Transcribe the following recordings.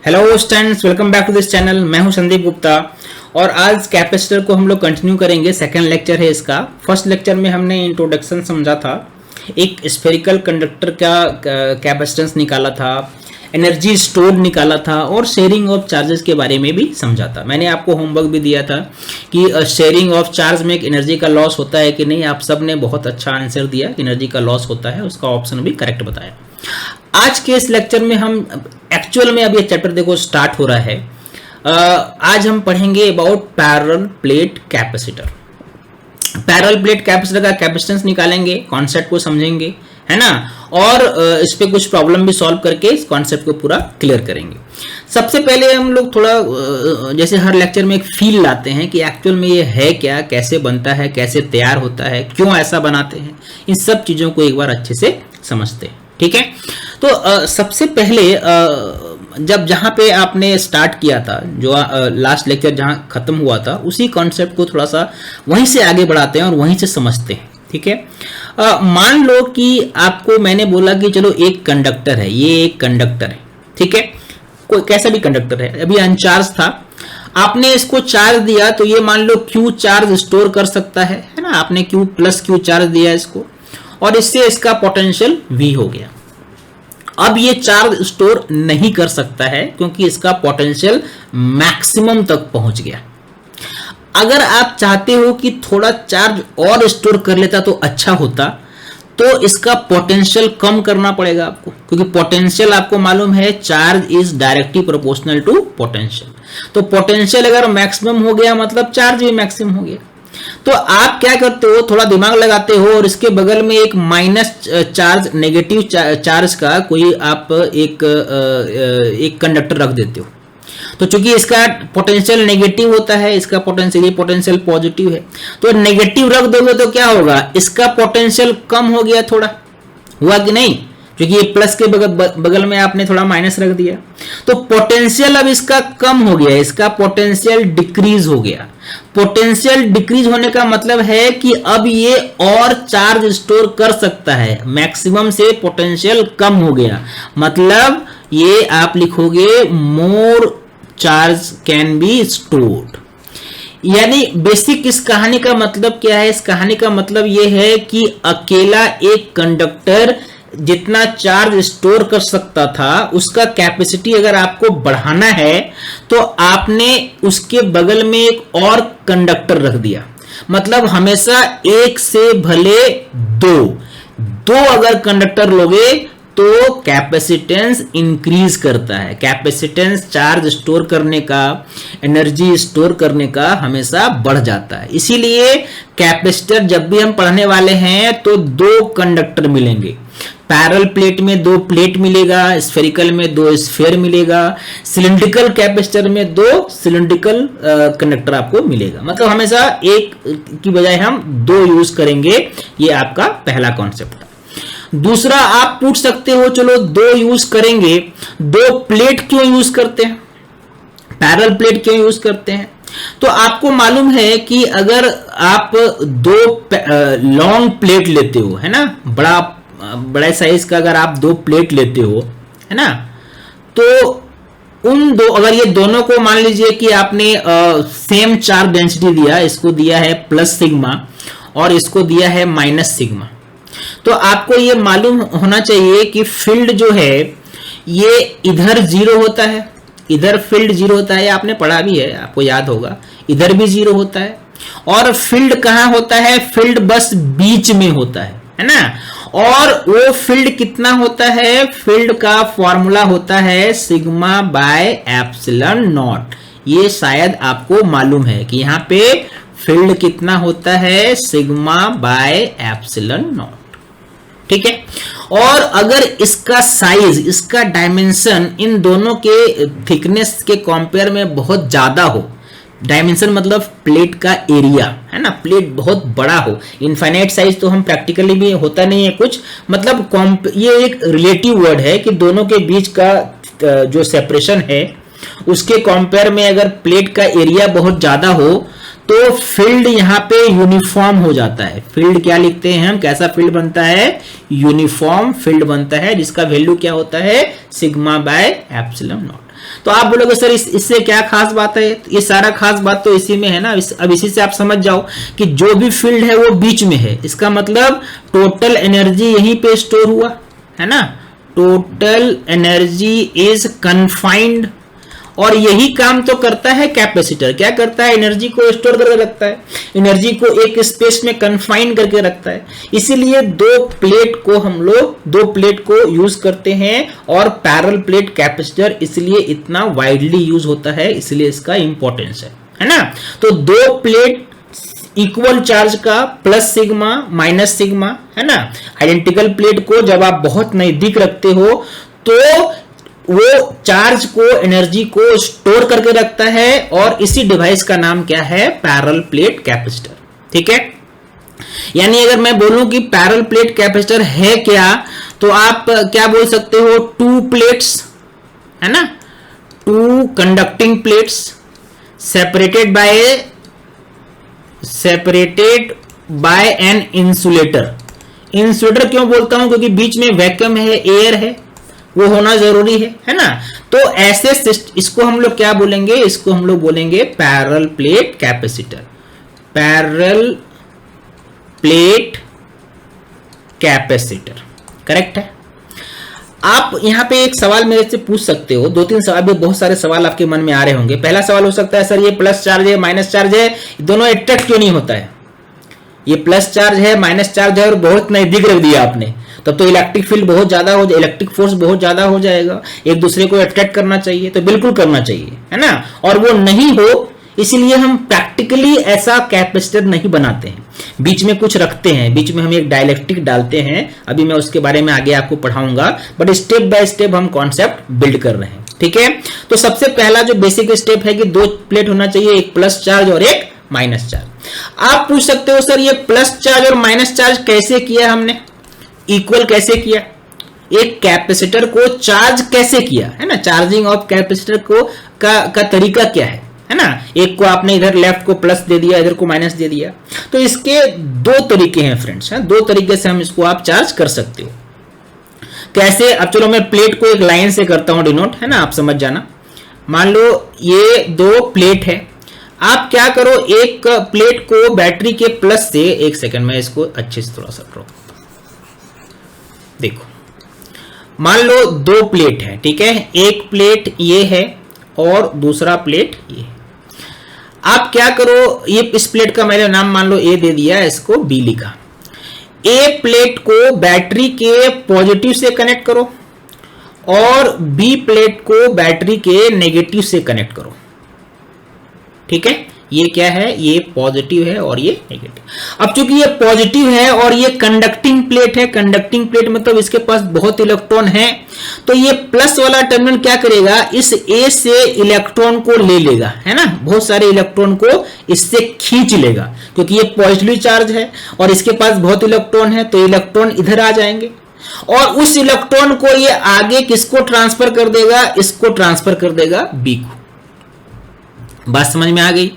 Hello students, welcome back to this channel. मैं हूं संदीप गुप्ता और आज कैपेसिटर को हम लोग कंटिन्यू करेंगे। सेकंड लेक्चर है इसका। फर्स्ट लेक्चर में हमने इंट्रोडक्शन समझा था, एक स्फेरिकल कंडक्टर का कैपेसिटेंस निकाला था, एनर्जी स्टोर निकाला था और शेयरिंग ऑफ चार्जेस के बारे में भी समझा था। मैंने आपको होमवर्क भी दिया था कि शेयरिंग ऑफ चार्ज में एनर्जी का लॉस होता है कि नहीं। आप सब ने बहुत अच्छा आंसर दिया, एनर्जी का लॉस होता है, उसका ऑप्शन भी करेक्ट बताया। आज के इस लेक्चर में हम एक्चुअल में अब ये चैप्टर देखो स्टार्ट हो रहा है। आज हम पढ़ेंगे about parallel plate capacitor. Parallel plate capacitor का कैपेसिटेंस निकालेंगे, कॉन्सेप्ट को समझेंगे, है ना, और इस पे कुछ प्रॉब्लम भी सॉल्व करके इस कॉन्सेप्ट को पूरा क्लियर करेंगे। सबसे पहले हम लोग थोड़ा जैसे हर लेक्चर में एक फील लाते हैं कि एक्चुअल में ये है क्या, कैसे बनता है, कैसे तैयार होता है, क्यों ऐसा बनाते हैं, इन सब चीजों को एक बार अच्छे से समझते हैं। ठीक है, तो सबसे पहले जब जहां पे आपने स्टार्ट किया था, जो लास्ट लेक्चर जहां खत्म हुआ था, उसी कॉन्सेप्ट को थोड़ा सा वहीं से आगे बढ़ाते हैं और वहीं से समझते हैं। ठीक है, मान लो कि आपको मैंने बोला कि चलो एक कंडक्टर है, ये एक कंडक्टर है, ठीक है, कोई कैसा भी कंडक्टर है, अभी अनचार्ज था, आपने इसको चार्ज दिया तो ये मान लो Q चार्ज स्टोर कर सकता है ना। आपने Q प्लस Q चार्ज दिया इसको और इससे इसका पोटेंशियल V हो गया। अब ये चार्ज स्टोर नहीं कर सकता है क्योंकि इसका पोटेंशियल मैक्सिमम तक पहुंच गया। अगर आप चाहते हो कि थोड़ा चार्ज और स्टोर कर लेता तो अच्छा होता, तो इसका पोटेंशियल कम करना पड़ेगा आपको, क्योंकि पोटेंशियल आपको मालूम है charge is directly proportional to potential. तो पोटेंशियल अगर मैक्सिमम हो गया मतलब चार्ज भी मैक्सिमम हो गया। तो आप क्या करते हो, थोड़ा दिमाग लगाते हो और इसके बगल में एक माइनस चार्ज, नेगेटिव चार्ज का कोई आप एक कंडक्टर रख देते हो। तो चूंकि इसका पोटेंशियल नेगेटिव होता है, इसका पोटेंशियल पॉजिटिव है, तो नेगेटिव रख दोगे तो क्या होगा, इसका पोटेंशियल कम हो गया, थोड़ा हुआ कि नहीं, क्योंकि ये प्लस के बगल में आपने थोड़ा माइनस रख दिया, तो पोटेंशियल अब इसका कम हो गया, इसका पोटेंशियल डिक्रीज हो गया। पोटेंशियल डिक्रीज होने का मतलब है कि अब ये और चार्ज स्टोर कर सकता है, मैक्सिमम से पोटेंशियल कम हो गया, मतलब ये आप लिखोगे मोर चार्ज कैन बी स्टोर्ड। यानी बेसिक इस कहानी का मतलब क्या है, इस कहानी का मतलब यह है कि अकेला एक कंडक्टर जितना चार्ज स्टोर कर सकता था, उसका कैपेसिटी अगर आपको बढ़ाना है तो आपने उसके बगल में एक और कंडक्टर रख दिया। मतलब हमेशा एक से भले दो अगर कंडक्टर लोगे तो कैपेसिटेंस इंक्रीज करता है। कैपेसिटेंस चार्ज स्टोर करने का, एनर्जी स्टोर करने का हमेशा बढ़ जाता है। इसीलिए कैपेसिटर जब भी हम पढ़ने वाले हैं तो दो कंडक्टर मिलेंगे। पैरेलल प्लेट में दो प्लेट मिलेगा, स्फेरिकल में दो स्फेयर मिलेगा, सिलिंड्रिकल कैपेसिटर में दो सिलिंड्रिकल कंडक्टर आपको मिलेगा। मतलब हमेशा एक की बजाय हम दो यूज करेंगे। ये आपका पहला कॉन्सेप्ट है। दूसरा आप पूछ सकते हो, चलो दो यूज करेंगे, दो प्लेट क्यों यूज करते हैं, पैरेलल प्लेट क्यों यूज करते हैं? तो आपको मालूम है कि अगर आप दो लॉन्ग प्लेट लेते हो, है ना, बड़ा साइज का अगर आप दो प्लेट लेते हो, है ना, तो उन दो, अगर ये दोनों को मान लीजिए कि आपने सेम चार्ज डेंसिटी दिया, इसको दिया है प्लस सिग्मा और इसको दिया है माइनस सिग्मा, तो आपको ये मालूम होना चाहिए कि फील्ड जो है ये इधर जीरो होता है, इधर फील्ड जीरो होता है, आपने पढ़ा भी है, आपको याद होगा, इधर भी जीरो होता है। और फील्ड कहां होता है, फील्ड बस बीच में होता है ना। और वो फील्ड कितना होता है, फील्ड का फॉर्मूला होता है सिग्मा बाय एप्सिलॉन नॉट। ये शायद आपको मालूम है कि यहां पे फील्ड कितना होता है, सिग्मा बाय एप्सिलॉन नॉट। ठीक है, और अगर इसका साइज, इसका डायमेंशन इन दोनों के थिकनेस के कंपेयर में बहुत ज्यादा हो, डायमेंशन मतलब प्लेट का एरिया, है ना, प्लेट बहुत बड़ा हो, इनफाइनाइट साइज तो हम प्रैक्टिकली भी होता नहीं है कुछ, मतलब ये एक रिलेटिव वर्ड है कि दोनों के बीच का जो सेपरेशन है उसके कंपेयर में अगर प्लेट का एरिया बहुत ज्यादा हो तो फील्ड यहाँ पे यूनिफॉर्म हो जाता है। फील्ड क्या लिखते हैं हम, कैसा फील्ड बनता है, यूनिफॉर्म फील्ड बनता है, जिसका वैल्यू क्या होता है, सिग्मा बाय एप्सिलॉन नॉट। तो आप बोलोगे सर इससे क्या खास बात है, ये सारा खास बात तो इसी में है ना। अब इसी से आप समझ जाओ कि जो भी फील्ड है वो बीच में है, इसका मतलब टोटल एनर्जी यहीं पे स्टोर हुआ है ना, टोटल एनर्जी इज कन्फाइंड। और यही काम तो करता है कैपेसिटर, क्या करता है, एनर्जी को स्टोर करके रखता है, एनर्जी को एक स्पेस में कन्फाइन करके रखता है। इसीलिए दो प्लेट को यूज करते हैं और पैरेलल प्लेट कैपेसिटर इसलिए इतना वाइडली यूज होता है, इसलिए इसका इंपॉर्टेंस है ना। तो दो प्लेट इक्वल चार्ज का प्लस सिग्मा माइनस सिग्मा है ना, आइडेंटिकल प्लेट को जब आप बहुत नजदीक रखते हो तो वो चार्ज को, एनर्जी को स्टोर करके रखता है, और इसी डिवाइस का नाम क्या है, पैरेलल प्लेट कैपेसिटर। ठीक है, यानी अगर मैं बोलूं कि पैरेलल प्लेट कैपेसिटर है क्या, तो आप क्या बोल सकते हो, टू प्लेट्स है ना, two conducting plates separated by an insulator. Insulator क्यों बोलता हूं, क्योंकि बीच में वैक्यूम है, एयर है, वो होना जरूरी है ना। तो ऐसे इसको हम लोग क्या बोलेंगे, इसको हम लोग बोलेंगे parallel plate capacitor, parallel plate capacitor, correct है। आप यहां पे एक सवाल मेरे से पूछ सकते हो, दो तीन सवाल, भी बहुत सारे सवाल आपके मन में आ रहे होंगे। पहला सवाल हो सकता है, सर ये प्लस चार्ज है माइनस चार्ज है, दोनों अट्रैक्ट क्यों नहीं होता है, ये प्लस चार्ज है माइनस चार्ज है और बहुत नजदीक रख दिया आपने, तब तो इलेक्ट्रिक फील्ड बहुत ज्यादा हो, इलेक्ट्रिक फोर्स बहुत ज्यादा हो जाएगा, एक दूसरे को अट्रैक्ट करना चाहिए, तो बिल्कुल करना चाहिए है ना। और वो नहीं हो, इसलिए हम प्रैक्टिकली ऐसा कैपेसिटर नहीं बनाते हैं, बीच में कुछ रखते हैं, बीच में हम एक डाइलेक्ट्रिक डालते हैं। अभी मैं उसके बारे में आगे आपको पढ़ाऊंगा, बट स्टेप बाय स्टेप हम कॉन्सेप्ट बिल्ड कर रहे हैं। ठीक है, तो सबसे पहला जो बेसिक स्टेप है कि दो प्लेट होना चाहिए, एक प्लस चार्ज और एक माइनस चार्ज। आप पूछ सकते हो सर ये प्लस चार्ज और माइनस चार्ज कैसे किया हमने, इक्वल कैसे किया, एक कैपेसिटर को चार्ज कैसे किया है ना, चार्जिंग ऑफ कैपेसिटर को का तरीका क्या है ना। एक को आपने इधर लेफ्ट को प्लस दे दिया, इधर को माइनस दे दिया, तो इसके दो तरीके हैं फ्रेंड्स, दो तरीके से हम इसको आप चार्ज कर सकते हो। कैसे, अब चलो मैं प्लेट को एक लाइन से करता हूं डिनोट, है ना, आप समझ जाना। मान लो ये दो प्लेट है, आप क्या करो, एक प्लेट को बैटरी के प्लस से, एक सेकंड में इसको अच्छे से थोड़ा सा ड्रॉ, देखो मान लो दो प्लेट है, ठीक है, एक प्लेट ये है और दूसरा प्लेट ये है। आप क्या करो, ये इस प्लेट का मैंने नाम मान लो ए दे दिया, इसको बी लिखा। ए प्लेट को बैटरी के पॉजिटिव से कनेक्ट करो और बी प्लेट को बैटरी के नेगेटिव से कनेक्ट करो। ठीक है, ये क्या है, ये पॉजिटिव है और ये नेगेटिव। अब चूंकि ये पॉजिटिव है और ये कंडक्टिंग प्लेट है, कंडक्टिंग प्लेट मतलब इसके पास बहुत इलेक्ट्रॉन है, तो ये प्लस वाला टर्मिनल क्या करेगा, इस ए से इलेक्ट्रॉन को ले लेगा, है ना, बहुत सारे इलेक्ट्रॉन को इससे खींच लेगा, क्योंकि ये पॉजिटिव चार्ज है और इसके पास बहुत इलेक्ट्रॉन है, तो इलेक्ट्रॉन इधर आ जाएंगे और उस इलेक्ट्रॉन को ये आगे किसको ट्रांसफर कर देगा, इसको ट्रांसफर कर देगा बी को। बात समझ में आ गई।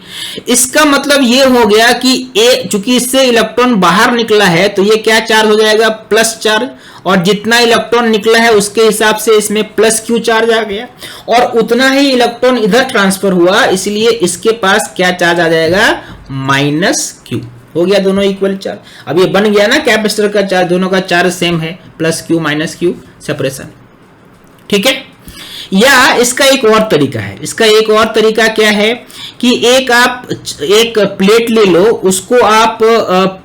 इसका मतलब ये हो गया कि ए, चूंकि इससे इलेक्ट्रॉन बाहर निकला है, तो ये क्या चार्ज हो जाएगा, प्लस चार्ज, और जितना इलेक्ट्रॉन निकला है उसके हिसाब से इसमें प्लस क्यू चार्ज आ गया, और उतना ही इलेक्ट्रॉन इधर ट्रांसफर हुआ, इसलिए इसके पास क्या चार्ज आ जाएगा, माइनस क्यू। हो गया दोनों इक्वल चार्ज। अब ये बन गया ना कैपेसिटर का चार्ज, दोनों का चार्ज सेम है, plus Q minus Q separation. ठीक है, या इसका एक और तरीका है, इसका एक और तरीका क्या है कि एक प्लेट ले लो, उसको आप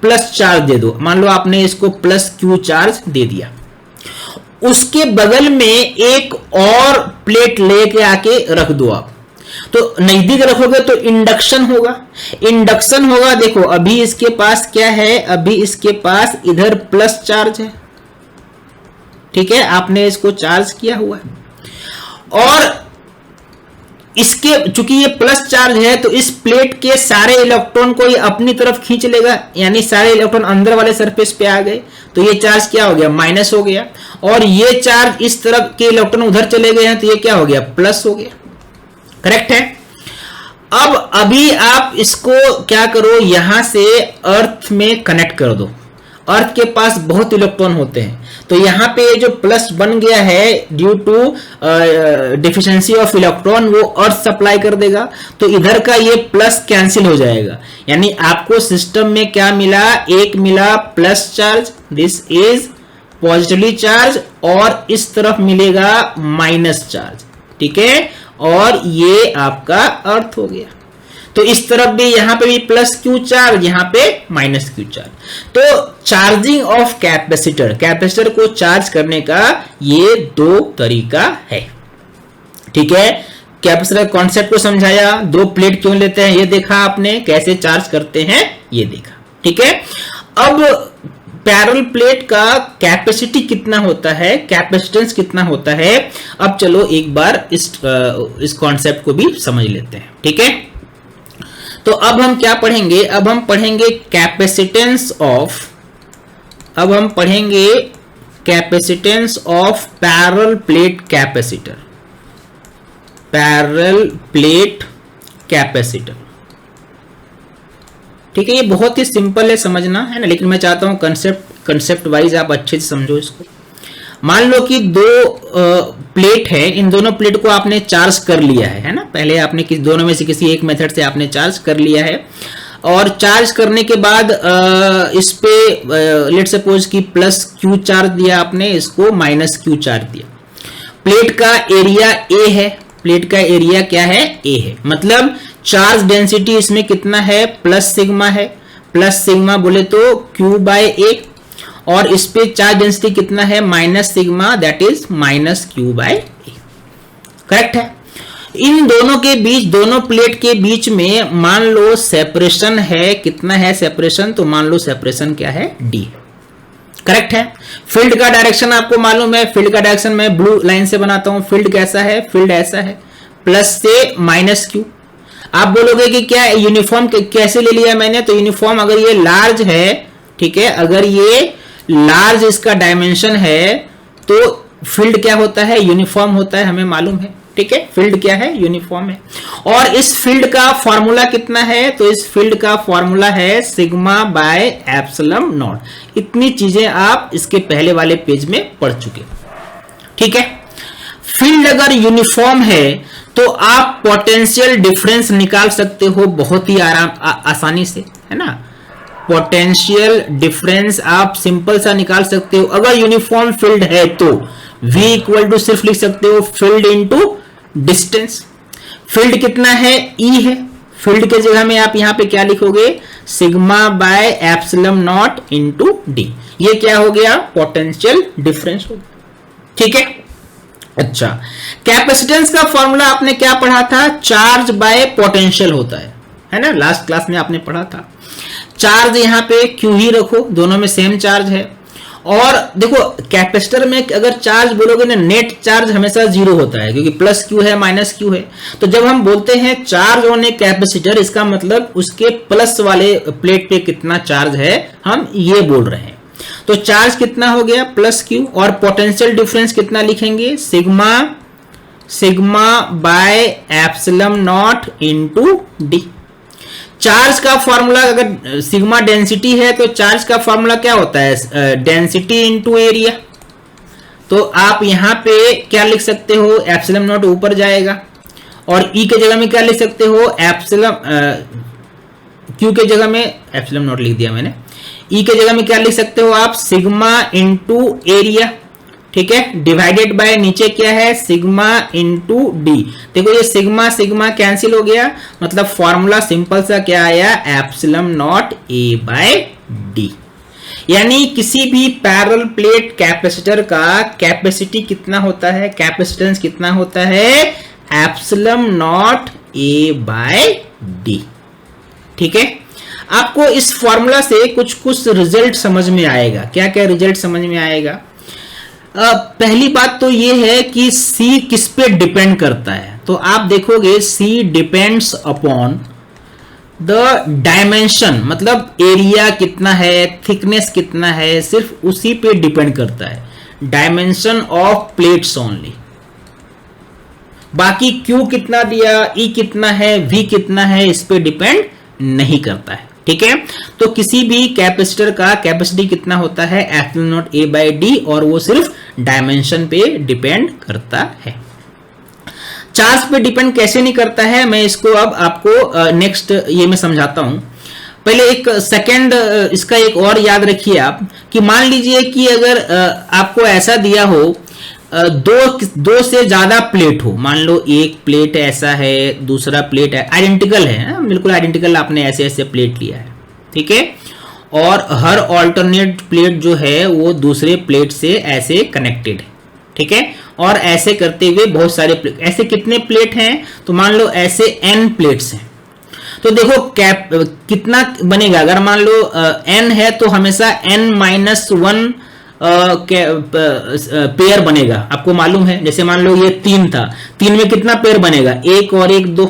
प्लस चार्ज दे दो, मान लो आपने इसको प्लस क्यू चार्ज दे दिया, उसके बगल में एक और प्लेट लेके आके रख दो आप, तो नजदीक रखोगे तो इंडक्शन होगा, इंडक्शन होगा। देखो अभी इसके पास क्या है, अभी इसके पास इधर प्लस चार्ज है, ठीक है, आपने इसको चार्ज किया हुआ है, और इसके चूंकि ये प्लस चार्ज है तो इस प्लेट के सारे इलेक्ट्रॉन को ये अपनी तरफ खींच लेगा, यानी सारे इलेक्ट्रॉन अंदर वाले सरफेस पे आ गए, तो ये चार्ज क्या हो गया, माइनस हो गया, और ये चार्ज इस तरफ के इलेक्ट्रॉन उधर चले गए हैं, तो ये क्या हो गया, प्लस हो गया। करेक्ट है। अब अभी आप इसको क्या करो, यहां से अर्थ में कनेक्ट कर दो। अर्थ के पास बहुत इलेक्ट्रॉन होते हैं, तो यहाँ पे जो प्लस बन गया है due to deficiency of electron, वो अर्थ सप्लाई कर देगा, तो इधर का ये प्लस कैंसिल हो जाएगा। यानी आपको सिस्टम में क्या मिला, एक मिला plus charge, this is positively charge, और इस तरफ मिलेगा माइनस चार्ज, ठीक है, और ये आपका अर्थ हो गया। तो इस तरफ भी यहां पे भी प्लस क्यू चार्ज, यहां पे माइनस क्यू चार्ज। तो चार्जिंग ऑफ कैपेसिटर, कैपेसिटर को चार्ज करने का ये दो तरीका है, ठीक है। कैपेसिटर कॉन्सेप्ट को समझाया, दो प्लेट क्यों लेते हैं ये देखा आपने, कैसे चार्ज करते हैं ये देखा, ठीक है। अब पैरेलल प्लेट का कैपेसिटी कितना होता है, कैपेसिटेंस कितना होता है, अब चलो एक बार इस कॉन्सेप्ट को भी समझ लेते हैं, ठीक है। तो अब हम क्या पढ़ेंगे, अब हम पढ़ेंगे capacitance of parallel plate capacitor, parallel plate capacitor, ठीक है। ये बहुत ही सिंपल है समझना, है ना, लेकिन मैं चाहता हूं कंसेप्ट वाइज आप अच्छे से समझो इसको। मान लो कि दो प्लेट है, इन दोनों प्लेट को आपने चार्ज कर लिया है ना, पहले आपने दोनों में से किसी एक मेथड से आपने चार्ज कर लिया है, और चार्ज करने के बाद इस पे लेट सपोज कि प्लस क्यू चार्ज दिया आपने, इसको माइनस क्यू चार्ज दिया। प्लेट का एरिया ए है, प्लेट का एरिया क्या है, ए है, मतलब चार्ज डेंसिटी इसमें कितना है, प्लस सिग्मा है, प्लस सिग्मा बोले तो क्यू बाय ए, और इस पे चार्ज डेंसिटी कितना है, minus sigma, that is minus Q by A, correct है। इन दोनों के बीच, दोनों प्लेट के बीच में मान लो सेपरेशन है, कितना है सेपरेशन, तो मान लो सेपरेशन क्या है, डी, करेक्ट है। फील्ड का डायरेक्शन आपको मालूम है, फील्ड का डायरेक्शन मैं ब्लू लाइन से बनाता हूं, फील्ड कैसा है, फील्ड ऐसा है, प्लस से माइनस क्यू। आप बोलोगे कि क्या यूनिफॉर्म कैसे ले लिया मैंने, तो यूनिफॉर्म अगर ये लार्ज है, ठीक है, अगर ये लार्ज इसका डायमेंशन है तो फील्ड क्या होता है, यूनिफॉर्म होता है, हमें मालूम है, ठीक है, फील्ड क्या है, यूनिफॉर्म है। और इस फील्ड का फॉर्मूला कितना है, तो इस फील्ड का फॉर्मूला है सिग्मा बाय एप्सिलॉन नॉट। इतनी चीजें आप इसके पहले वाले पेज में पढ़ चुके, ठीक है। फील्ड अगर यूनिफॉर्म है तो आप पोटेंशियल डिफरेंस निकाल सकते हो बहुत ही आसानी से, है ना। पोटेंशियल डिफरेंस आप सिंपल सा निकाल सकते हो अगर यूनिफॉर्म फील्ड है तो। V इक्वल टू सिर्फ लिख सकते हो फील्ड इंटू डिस्टेंस। फील्ड कितना है, E है, फील्ड के जगह में आप यहां पे क्या लिखोगे, sigma by epsilon not into D. ये क्या हो गया, पोटेंशियल डिफरेंस हो गया, ठीक है। अच्छा, कैपेसिटेंस का फॉर्मूला आपने क्या पढ़ा था, चार्ज बाय पोटेंशियल होता है ना, लास्ट क्लास में आपने पढ़ा था। चार्ज यहां पे क्यू ही रखो, दोनों में सेम चार्ज है। और देखो कैपेसिटर में अगर चार्ज बोलोगे ना, नेट चार्ज हमेशा जीरो होता है, क्योंकि प्लस क्यू है माइनस क्यू है। तो जब हम बोलते हैं चार्ज ऑन ए कैपेसिटर, इसका मतलब उसके प्लस वाले प्लेट पे कितना चार्ज है, हम ये बोल रहे हैं। तो चार्ज कितना हो गया, प्लस क्यू, और पोटेंशियल डिफरेंस कितना लिखेंगे, sigma by epsilon not into D. Charge का फॉर्मूला, अगर सिग्मा डेंसिटी है तो चार्ज का फॉर्मूला क्या होता है, डेंसिटी इंटू एरिया। तो आप यहां पे क्या लिख सकते हो, एप्सिलॉन नॉट ऊपर जाएगा, और ई के जगह में क्या लिख सकते हो, एप्सिलॉन, क्यू के जगह में एप्सिलॉन नॉट लिख दिया मैंने, ई के जगह में क्या लिख सकते हो आप, सिग्मा इंटू एरिया, ठीक है, डिवाइडेड बाय नीचे क्या है, सिग्मा इंटू डी। देखो ये सिग्मा सिग्मा कैंसिल हो गया, मतलब फॉर्मूला सिंपल सा क्या आया, epsilon naught A by D. यानी किसी भी पैरेलल प्लेट कैपेसिटर का कैपेसिटी कितना होता है, कैपेसिटेंस कितना होता है, epsilon naught A by D, ठीक है। आपको इस फॉर्मूला से कुछ कुछ रिजल्ट समझ में आएगा। क्या क्या रिजल्ट समझ में आएगा, पहली बात तो ये है कि C किस पे डिपेंड करता है। तो आप देखोगे C depends upon the dimension, मतलब एरिया कितना है, थिकनेस कितना है, सिर्फ उसी पे डिपेंड करता है, डायमेंशन ऑफ प्लेट्स ओनली। बाकी Q कितना दिया, E कितना है, V कितना है, इस पे डिपेंड नहीं करता है। ठीक है, तो किसी भी कैपेसिटर का कैपेसिटी कितना होता है, epsilon not A by D, और वो सिर्फ डायमेंशन पे डिपेंड करता है। चार्ज पे डिपेंड कैसे नहीं करता है, मैं इसको अब आपको नेक्स्ट ये मैं समझाता हूं। पहले एक सेकंड इसका एक और याद रखिए आप, कि मान लीजिए कि अगर आपको ऐसा दिया हो, दो से ज्यादा प्लेट हो, मान लो एक प्लेट ऐसा है, दूसरा प्लेट है, आइडेंटिकल है, बिल्कुल आइडेंटिकल, आपने ऐसे ऐसे प्लेट लिया है, ठीक है, और हर ऑल्टरनेट प्लेट जो है वो दूसरे प्लेट से ऐसे कनेक्टेड है, ठीक है, और ऐसे करते हुए बहुत सारे प्लेट, ऐसे कितने प्लेट हैं, तो मान लो ऐसे n प्लेट्स हैं, तो देखो कितना बनेगा, अगर मान लो n है तो हमेशा n-1 पेयर बनेगा, आपको मालूम है, जैसे मान लो ये 3 था, 3 में कितना पेयर बनेगा, 1 और 1 2।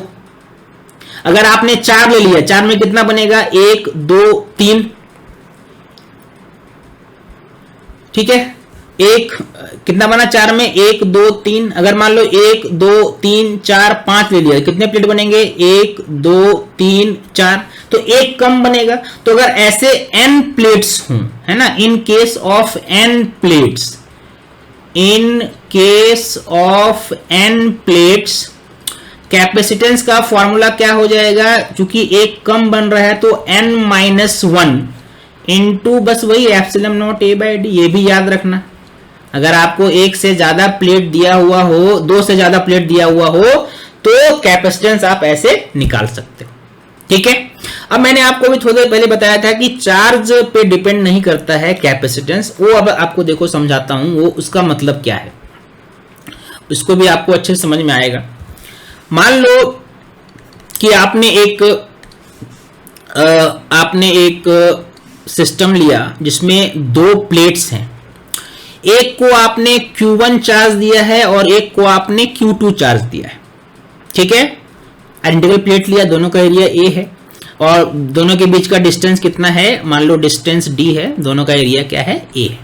अगर आपने 4 ले लिया, 4 में कितना बनेगा, 1 2 3, ठीक है, एक कितना बना 4 में, 1 2 3। अगर मान लो 1 2 3 4 5 ले लिया, कितने प्लेट बनेंगे, 1 2 3 4, तो एक कम बनेगा। तो अगर ऐसे n प्लेट्स हों, है ना, in case of n plates, in case of n plates, capacitance का फॉर्मूला क्या हो जाएगा, क्योंकि एक कम बन रहा है तो n-1 इंटू बस वही epsilon not A by D. ये भी याद रखना, अगर आपको एक से ज्यादा प्लेट दिया हुआ हो, 2 से ज्यादा प्लेट दिया हुआ हो, तो कैपेसिटेंस आप ऐसे निकाल सकते हो, ठीक है। अब मैंने आपको भी थोड़ी देर पहले बताया था कि चार्ज पे डिपेंड नहीं करता है कैपेसिटेंस, वो अब आपको देखो समझाता हूं, वो उसका मतलब क्या है, उसको भी आपको अच्छे से समझ में आएगा। मान लो कि आपने एक सिस्टम लिया जिसमें 2 प्लेट्स हैं, एक को आपने Q1 चार्ज दिया है और एक को आपने Q2 चार्ज दिया है, ठीक है, आइडेंटिकल प्लेट लिया, दोनों का एरिया A है और दोनों के बीच का डिस्टेंस कितना है, मान लो डिस्टेंस D है, दोनों का एरिया क्या है, A है।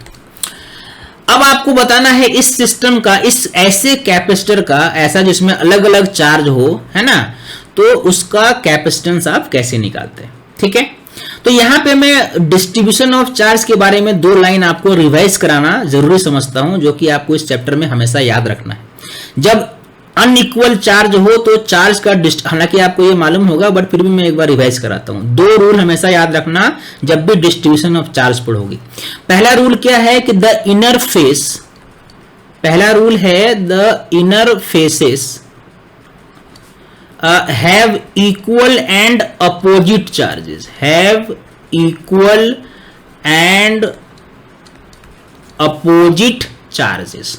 अब आपको बताना है इस सिस्टम का, इस ऐसे कैपेसिटर का, ऐसा जिसमें अलग अलग चार्ज हो, है ना, तो उसका कैपेसिटेंस आप कैसे निकालते हैं, ठीक है। तो यहां पे मैं डिस्ट्रीब्यूशन ऑफ चार्ज के बारे में 2 लाइन आपको रिवाइज कराना जरूरी समझता हूं, जो कि आपको इस चैप्टर में हमेशा याद रखना है। जब अनइक्वल चार्ज हो तो चार्ज का हालांकि आपको ये मालूम होगा, बट फिर भी मैं एक बार रिवाइज कराता हूं। 2 रूल हमेशा याद रखना जब भी डिस्ट्रीब्यूशन ऑफ चार्ज पढ़ोगे। पहला रूल क्या है कि द इनर फेस, पहला रूल है the inner faces have equal and opposite charges, have equal and opposite charges।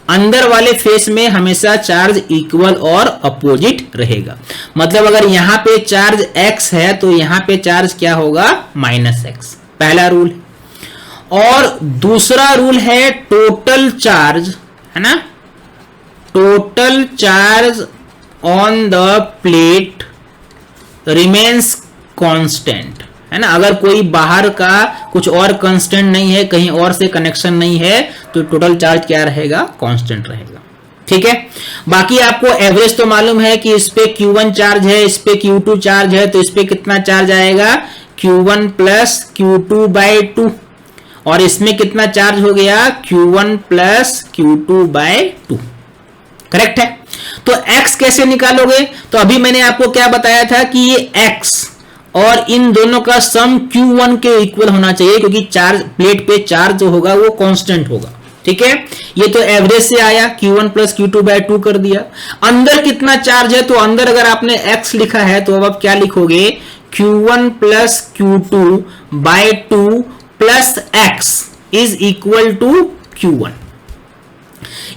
अंदर वाले फेस में हमेशा चार्ज इक्वल और अपोजिट रहेगा, मतलब अगर यहां पे चार्ज x है तो यहां पे चार्ज क्या होगा, -x, पहला रूल। और दूसरा रूल है टोटल चार्ज, है ना, total charge on the plate remains constant, है ना, अगर कोई बाहर का कुछ और कांस्टेंट नहीं है, कहीं और से कनेक्शन नहीं है, तो टोटल चार्ज क्या रहेगा, कांस्टेंट रहेगा, ठीक है। बाकी आपको एवरेज तो मालूम है कि इस पे Q1 चार्ज है, इस पे Q2 चार्ज है, तो इस पे कितना चार्ज आएगा, Q1 प्लस Q2 बाई 2, और इसमें कितना चार्ज हो गया, Q1 plus Q2 by 2, correct है। तो x कैसे निकालोगे, तो अभी मैंने आपको क्या बताया था कि ये x और इन दोनों का सम Q1 के इक्वल होना चाहिए, क्योंकि चार्ज प्लेट पे चार्ज जो होगा वो कांस्टेंट होगा, ठीक है। ये तो एवरेज से आया, Q1 प्लस Q2 बाई 2 कर दिया। अंदर कितना चार्ज है, तो अंदर अगर आपने x लिखा है तो अब आप क्या लिखोगे, Q1 plus Q2 by 2 plus x is equal to Q1,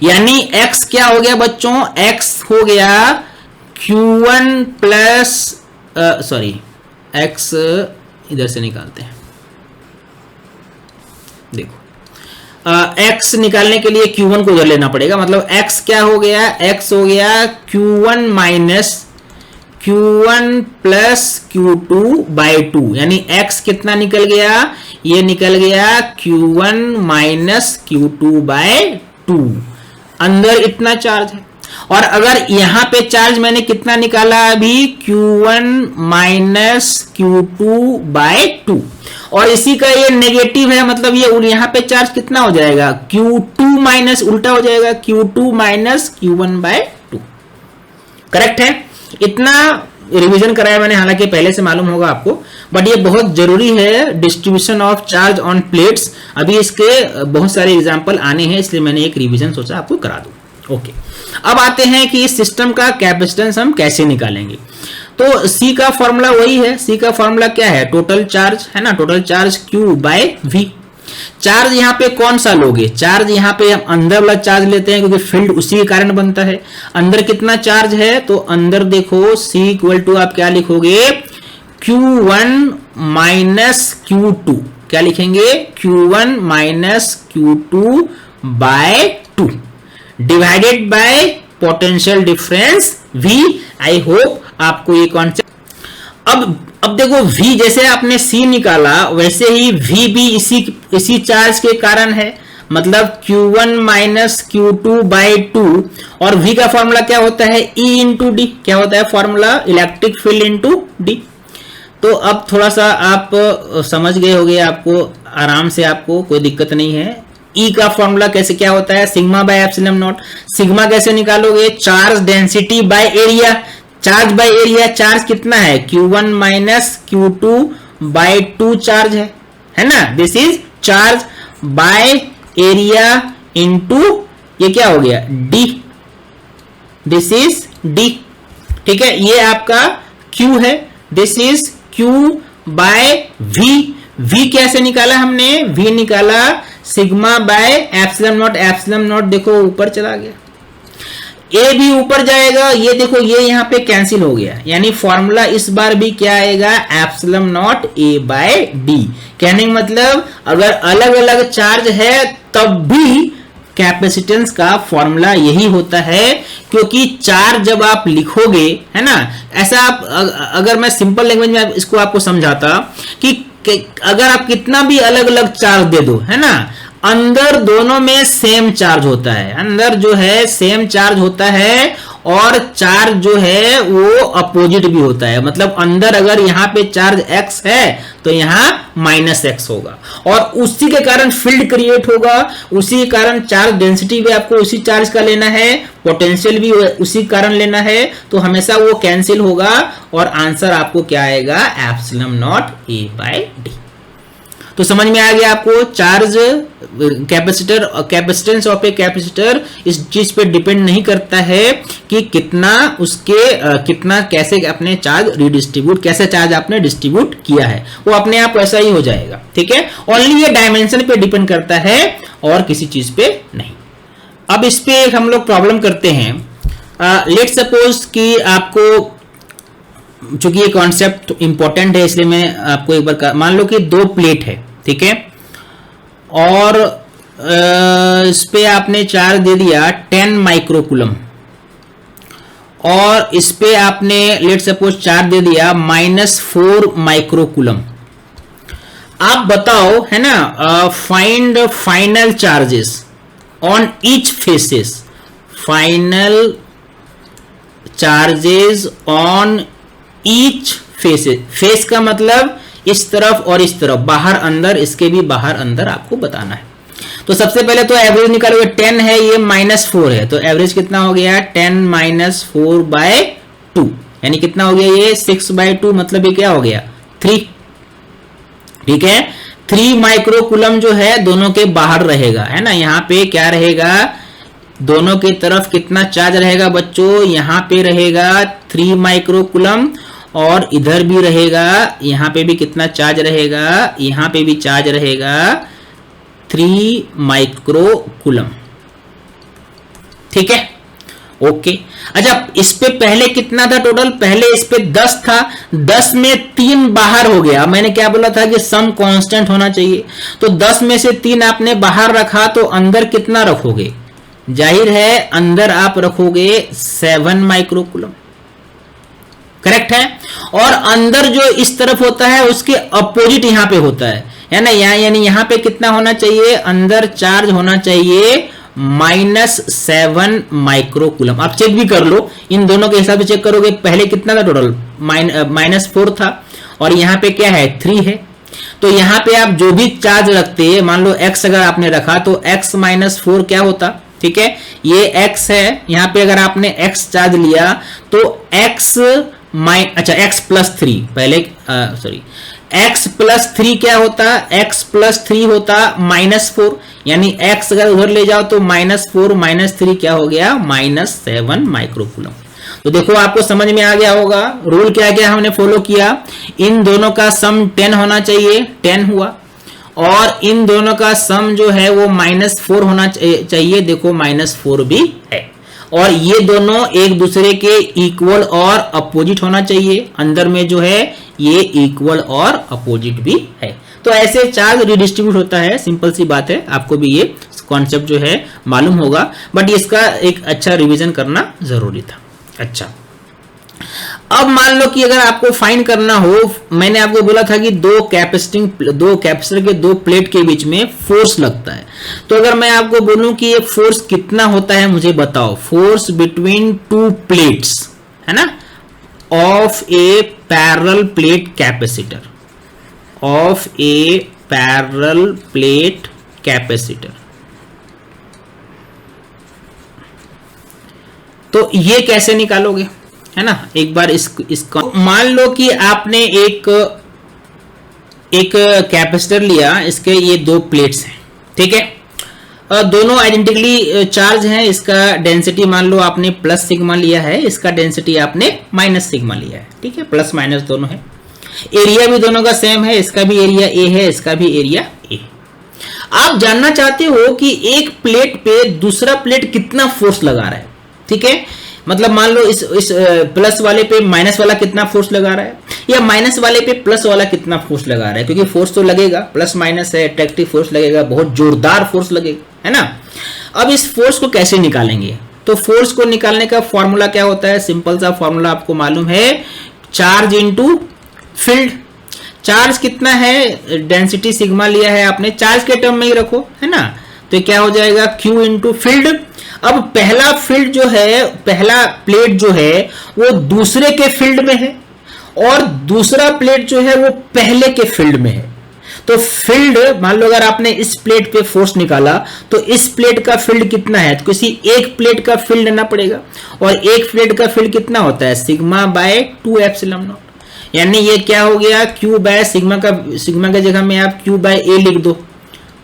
यानी x क्या हो गया बच्चों, x हो गया Q1 प्लस x इधर से निकालते हैं, देखो x निकालने के लिए Q1 को इधर लेना पड़ेगा, मतलब x क्या हो गया, x हो गया Q1 minus Q1 plus Q2 by 2, यानी x कितना निकल गया, ये निकल गया Q1 माइनस Q2 बाई 2, अंदर इतना चार्ज है। और अगर यहां पे चार्ज मैंने कितना निकाला अभी, Q1 माइनस Q2 बाय 2, और इसी का ये नेगेटिव है, मतलब ये यहाँ पे चार्ज कितना हो जाएगा, Q2 माइनस, उल्टा हो जाएगा Q2 minus Q1 bye 2। Correct है? इतना रिवीजन कराया मैंने, हालांकि पहले से मालूम होगा आपको, बट ये बहुत जरूरी है, distribution of charge on plates. अभी इसके बहुत सारे एग्जांपल आने हैं, इसलिए मैंने एक रिवीजन सोचा आपको करा दूं। ओके, अब आते हैं कि इस सिस्टम का कैपेसिटेंस हम कैसे निकालेंगे। तो C का फॉर्मूला वही है, C का फॉर्मूला क्या है, टोटल चार्ज है ना, total charge Q by V। Charge यहाँ पे कौन सा लोगे, चार्ज यहाँ पे हम अंदर वाला चार्ज लेते हैं, क्योंकि फील्ड उसी के कारण बनता है। अंदर कितना चार्ज है, तो अंदर देखो C इक्वल टू आप क्या लिखोगे, Q1 माइनस Q2, क्या लिखेंगे, Q1 minus Q2 by 2 divided by potential difference V। I hope आपको ये कॉन्सेप्ट। अब देखो V जैसे आपने C निकाला, वैसे ही V भी इसी चार्ज के कारण है, मतलब Q1 माइनस Q2 बाय 2, और V का फॉर्मूला क्या होता है, E इंटू डी, क्या होता है formula, electric field into D. तो अब थोड़ा सा आप समझ गए होंगे, आपको आराम से, आपको कोई दिक्कत नहीं है। E का फॉर्मूला कैसे क्या होता है, sigma by epsilon not. Sigma कैसे निकालोगे, charge density by area, charge by area, charge कितना है, Q1 minus Q2 by 2 charge है ना, this is charge by area into ये क्या हो गया, D, दिस इज D। ठीक है, ये आपका Q है, this is Q by V। V कैसे निकाला हमने, V निकाला sigma by epsilon naught. Epsilon naught देखो ऊपर चला गया, ए भी ऊपर जाएगा, ये देखो ये यहाँ पे कैंसिल हो गया, यानी फॉर्मूला इस बार भी क्या आएगा, epsilon naught A by D. कहने का मतलब अगर अलग अलग चार्ज है तब भी कैपेसिटेंस का फॉर्मूला यही होता है, क्योंकि चार्ज जब आप लिखोगे, है ना, ऐसा आप, अगर मैं सिंपल लैंग्वेज में इसको आपको समझाता कि अगर आप कितना भी अलग अलग चार्ज दे दो, है ना, अंदर दोनों में सेम चार्ज होता है, अंदर जो है सेम चार्ज होता है, और चार्ज जो है वो अपोजिट भी होता है। मतलब अंदर अगर यहाँ पे चार्ज x है तो यहाँ माइनस x होगा, और उसी के कारण फील्ड क्रिएट होगा, उसी के कारण चार्ज डेंसिटी भी आपको उसी चार्ज का लेना है, पोटेंशियल भी उसी कारण लेना है, तो हमेशा वो कैंसिल होगा, और आंसर आपको क्या आएगा, epsilon naught A by D. तो समझ में आ गया आपको, charge capacitor, capacitance of a capacitor इस चीज पे डिपेंड नहीं करता है कि कितना उसके कितना कैसे अपने चार्ज रिडिस्ट्रीब्यूट, कैसे चार्ज आपने डिस्ट्रीब्यूट किया है, वो अपने आप वैसा ही हो जाएगा। ठीक है, ओनली ये डायमेंशन पे डिपेंड करता है और किसी चीज पे नहीं। अब इस पे हम लोग प्रॉब्लम करते हैं। लेट्स सपोज कि आपको, चूंकि ये कॉन्सेप्ट इंपॉर्टेंट है इसलिए मैं आपको एक बार, मान लो कि 2 प्लेट है, ठीक है, और इस पे आपने चार्ज दे दिया 10 माइक्रोकूलम, और इस पे आपने लेट सपोज चार्ज दे दिया -4 माइक्रोकूलम। आप बताओ, है ना, find final charges on each faces, final charges on each faces. Face का मतलब इस तरफ और इस तरफ, बाहर अंदर, इसके भी बाहर अंदर आपको बताना है। तो सबसे पहले तो एवरेज निकालोगे, 10 है, ये -4 है, तो एवरेज कितना हो गया, 10 - 4 बाय 2, यानी कितना हो गया, ये 6 बाय 2, मतलब ये क्या हो गया, 3। ठीक है, 3 माइक्रोकूलम जो है दोनों के बाहर रहेगा, है ना, यहाँ पे क्या रहेगा, दोनों के तरफ कितना चार्ज रहेगा बच्चों, यहाँ पे रहेगा 3 माइक्रोकूलम, और इधर भी रहेगा, यहाँ पे भी कितना चार्ज रहेगा, यहाँ पे भी चार्ज रहेगा 3 माइक्रोकूलम। ठीक है, ओके। अच्छा, इस पे पहले कितना था टोटल, पहले इस पे 10 था, 10 में 3 बाहर हो गया। मैंने क्या बोला था कि सम कांस्टेंट होना चाहिए, तो 10 में से 3 आपने बाहर रखा, तो अंदर कितना रखोगे, जाहिर है अंदर आप रखोगे 7 माइक्रोकूलम। करेक्ट है, और अंदर जो इस तरफ होता है उसके अपोजिट यहां पे होता है ना, यानी यहां पे कितना होना चाहिए, अंदर चार्ज होना चाहिए -7 माइक्रोकूलम। आप चेक भी कर लो, इन दोनों के हिसाब से चेक करोगे, पहले कितना था टोटल, -4 था और यहाँ पे क्या है 3 है। तो यहाँ पे आप जो भी चार्ज रखते हैं, मान लो x अगर आपने रखा तो x -4 क्या होता, ठीक है, ये x है, यहाँ पे अगर आपने x चार्ज लिया तो x +3 पहले x +3 क्या होता, x +3 होता -4, यानी x अगर उधर ले जाओ तो -4 -3 क्या हो गया, -7 माइक्रोकूलम। तो देखो आपको समझ में आ गया होगा रूल क्या क्या हमने फॉलो किया। इन दोनों का सम 10 होना चाहिए, 10 हुआ, और इन दोनों का सम जो है वो -4 होना चाहिए, देखो -4 भी है, और ये दोनों एक दूसरे के इक्वल और अपोजिट होना चाहिए, अंदर में जो है ये इक्वल और अपोजिट भी है। तो ऐसे चार्ज रिडिस्ट्रीब्यूट होता है, सिंपल सी बात है, आपको भी ये कॉन्सेप्ट जो है मालूम होगा, बट इसका एक अच्छा रिवीजन करना जरूरी था। अच्छा, अब मान लो कि अगर आपको फाइंड करना हो, मैंने आपको बोला था कि दो कैपेसिटर के दो प्लेट के बीच में फोर्स लगता है, तो अगर मैं आपको बोलूं कि ये फोर्स कितना होता है मुझे बताओ, फोर्स बिटवीन टू प्लेट्स है ना, of A parallel plate capacitor, of A parallel plate capacitor, तो ये कैसे निकालोगे, है ना, एक बार इसका मान लो कि आपने एक कैपेसिटर लिया, इसके ये दो प्लेट्स हैं, ठीक है, दोनों आइडेंटिकली चार्ज हैं, इसका डेंसिटी मान लो आपने प्लस सिग्मा लिया है, इसका डेंसिटी आपने माइनस सिग्मा लिया है, ठीक है, प्लस माइनस दोनों है, एरिया भी दोनों का सेम है, इसका भी एरिया ए है, इसका भी एरिया ए। आप जानना चाहते हो कि एक प्लेट पे दूसरा प्लेट कितना फोर्स लगा रहा है, ठीक है, मतलब मान लो इस प्लस वाले पे माइनस वाला कितना फोर्स लगा रहा है, या माइनस वाले पे प्लस वाला कितना फोर्स लगा रहा है, क्योंकि फोर्स तो लगेगा, प्लस माइनस है, अट्रैक्टिव फोर्स लगेगा, बहुत जोरदार फोर्स लगेगा, है ना। अब इस फोर्स को कैसे निकालेंगे, तो फोर्स को निकालने का फॉर्मूला क्या होता है, सिंपल सा फॉर्मूला आपको मालूम है, चार्ज इनटू फील्ड। चार्ज कितना है, डेंसिटी सिग्मा लिया है आपने, चार्ज के टर्म में ही रखो, है ना, तो क्या हो जाएगा Q इनटू फील्ड। अब पहला फील्ड जो है, पहला प्लेट जो है वो दूसरे के फील्ड में है, और दूसरा प्लेट जो है वो पहले के फील्ड में है, तो फील्ड मान लो अगर आपने इस प्लेट पे फोर्स निकाला तो इस प्लेट का फील्ड कितना है, तो किसी एक प्लेट का फील्ड लेना पड़ेगा, और एक प्लेट का फील्ड कितना होता है, सिग्मा बाय 2 एप्सिलॉन नॉट, यानी ये क्या हो गया, Q बाय सिग्मा के जगह में आप Q बाय ए लिख दो,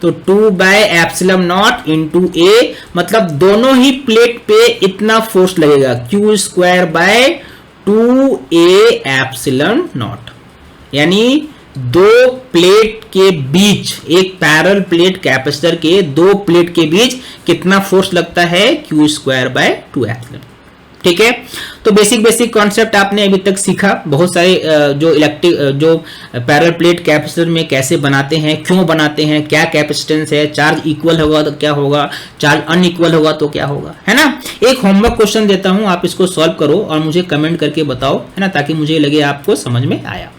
तो 2 बाय एप्सिलॉन नॉट इंटू ए, मतलब दोनों ही प्लेट पे इतना फोर्स लगेगा, Q² bye 2a epsilon not, यानी दो प्लेट के बीच, एक पैरेलल प्लेट कैपेसिटर के दो प्लेट के बीच कितना फोर्स लगता है, Q² बाय 2 एप्सिलॉन, ठीक है। तो बेसिक कॉन्सेप्ट आपने अभी तक सीखा, बहुत सारे जो पैरेलल प्लेट कैपेसिटर में कैसे बनाते हैं, क्यों बनाते हैं, क्या कैपेसिटेंस है, चार्ज इक्वल होगा तो क्या होगा, चार्ज अनइक्वल होगा तो क्या होगा, है ना। एक होमवर्क क्वेश्चन देता हूं, आप इसको सॉल्व करो और मुझे कमेंट करके बताओ, है ना, ताकि मुझे लगे आपको समझ में आया।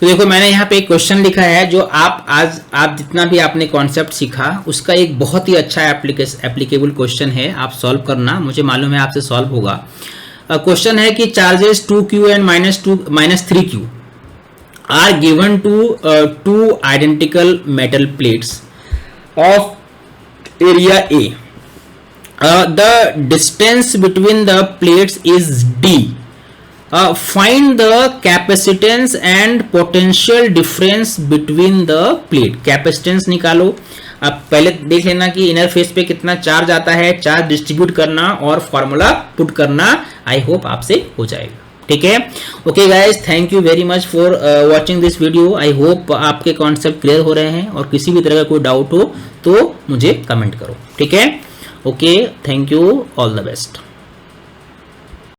तो देखो मैंने यहाँ पे एक क्वेश्चन लिखा है, जो आप जितना भी आपने कॉन्सेप्ट सीखा उसका एक बहुत ही अच्छा एप्लीकेबल क्वेश्चन है, आप सॉल्व करना, मुझे मालूम है आपसे सॉल्व होगा। क्वेश्चन है कि charges 2q and -3q are given to 2 identical metal plates of area A, the distance between the plates is d, find the capacitance and potential difference between the plate। Capacitance निकालो, अब पहले देख लेना कि inner face पे कितना charge आता है, चार्ज डिस्ट्रीब्यूट करना और फॉर्मूला पुट करना, आई होप आपसे हो जाएगा, ठीक है। Okay guys, thank you very much for watching this video, I hope आपके कॉन्सेप्ट क्लियर हो रहे हैं, और किसी भी तरह का कोई डाउट हो तो मुझे कमेंट करो, ठीक है। Okay, thank you, all the best.